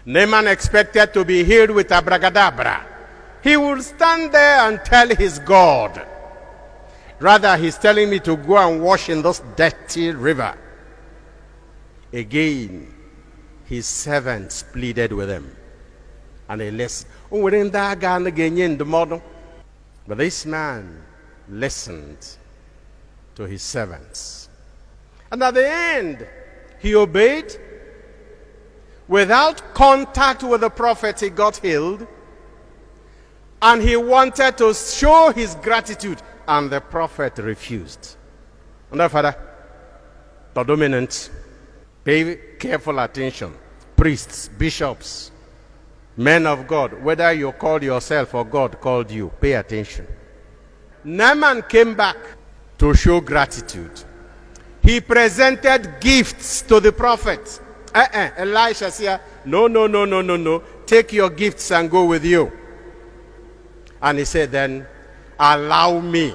Naaman expected to be healed with abracadabra. He will stand there and tell his God. Rather, he's telling me to go and wash in this dirty river. Again, his servants pleaded with him. And he listened. But this man listened to his servants. And at the end, he obeyed. Without contact with the prophet, he got healed. And he wanted to show his gratitude. And the prophet refused. And now, Father, the dominant, pay careful attention. Priests, bishops, men of God, whether you call yourself or God called you, pay attention. Naaman came back to show gratitude. He presented gifts to the prophet. Elisha said, no. Take your gifts and go with you. And he said, then, allow me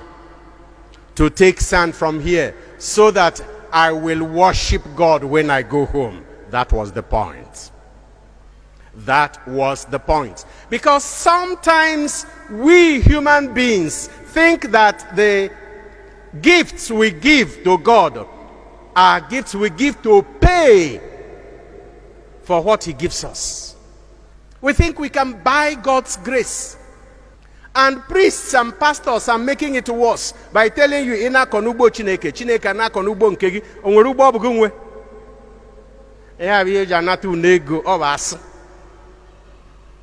to take sand from here so that I will worship God when I go home. That was the point. That was the point. Because sometimes we human beings think that the gifts we give to God are gifts we give to pay for what he gives us. We think we can buy God's grace. And priests and pastors are making it worse by telling you, ina konubo chineke na konubo nkegi, onwere ugbo obugo nwe.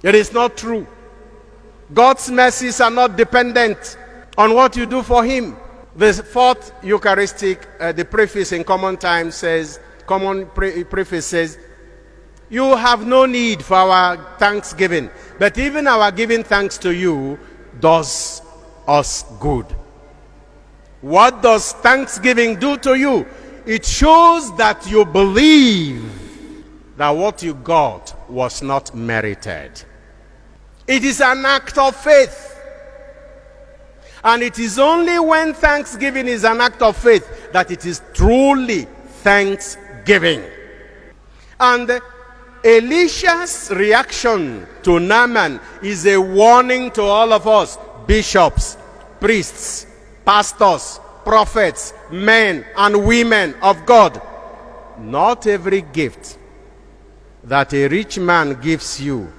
It is not true. God's mercies are not dependent on what you do for him. The fourth Eucharistic, the preface in common time says, preface says, you have no need for our thanksgiving, but even our giving thanks to you does us good. What does thanksgiving do to you? It shows that you believe that what you got was not merited. It is an act of faith. And it is only when thanksgiving is an act of faith that it is truly thanksgiving. And Elisha's reaction to Naaman is a warning to all of us, bishops, priests, pastors, prophets, men and women of God. Not every gift that a rich man gives you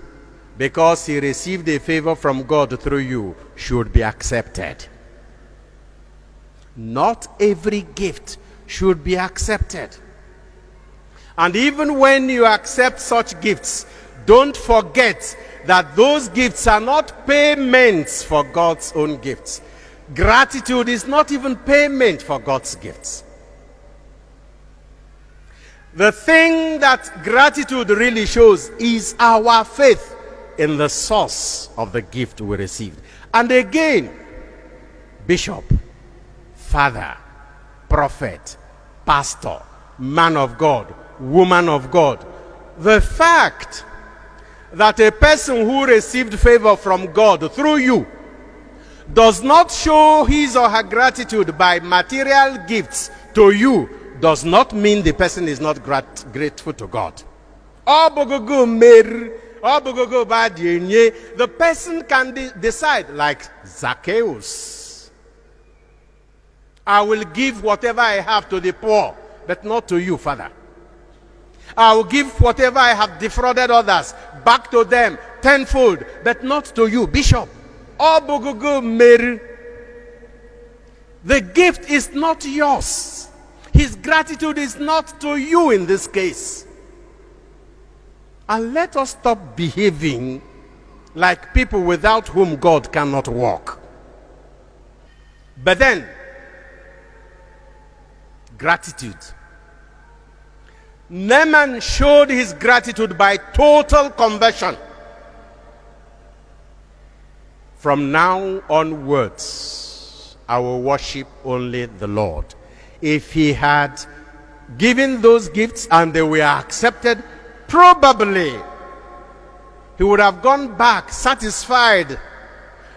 because he received a favor from God through you should be accepted. Not every gift should be accepted. And even when you accept such gifts, don't forget that those gifts are not payments for God's own gifts. Gratitude is not even payment for God's gifts. The thing that gratitude really shows is our faith in the source of the gift we received. And again, bishop, father, prophet, pastor, man of God, woman of God, the fact that a person who received favor from God through you does not show his or her gratitude by material gifts to you does not mean the person is not grateful to God. The person can decide, like Zacchaeus, I will give whatever I have to the poor, but not to you, Father. I will give whatever I have defrauded others back to them tenfold, but not to you, Bishop. The gift is not yours. His gratitude is not to you in this case. And let us stop behaving like people without whom God cannot walk. But then, gratitude. Naaman showed his gratitude by total conversion. From now onwards, I will worship only the Lord. If he had given those gifts and they were accepted, probably he would have gone back satisfied,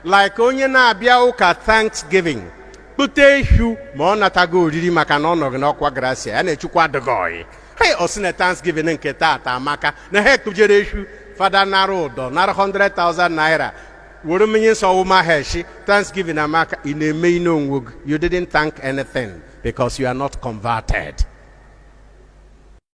like onye na-abịa ụka Thanksgiving. Pute ihu ma ọ natago oriri maka na ọ nọrọ n'ọkwa gracia, ya na-echukwa adịgọị. Hey, osine Thanksgiving nke taata amaka na ha ekpujere ihu Father Narudo, nara 100,000 naira. Thanksgiving, you didn't thank anything because you are not converted.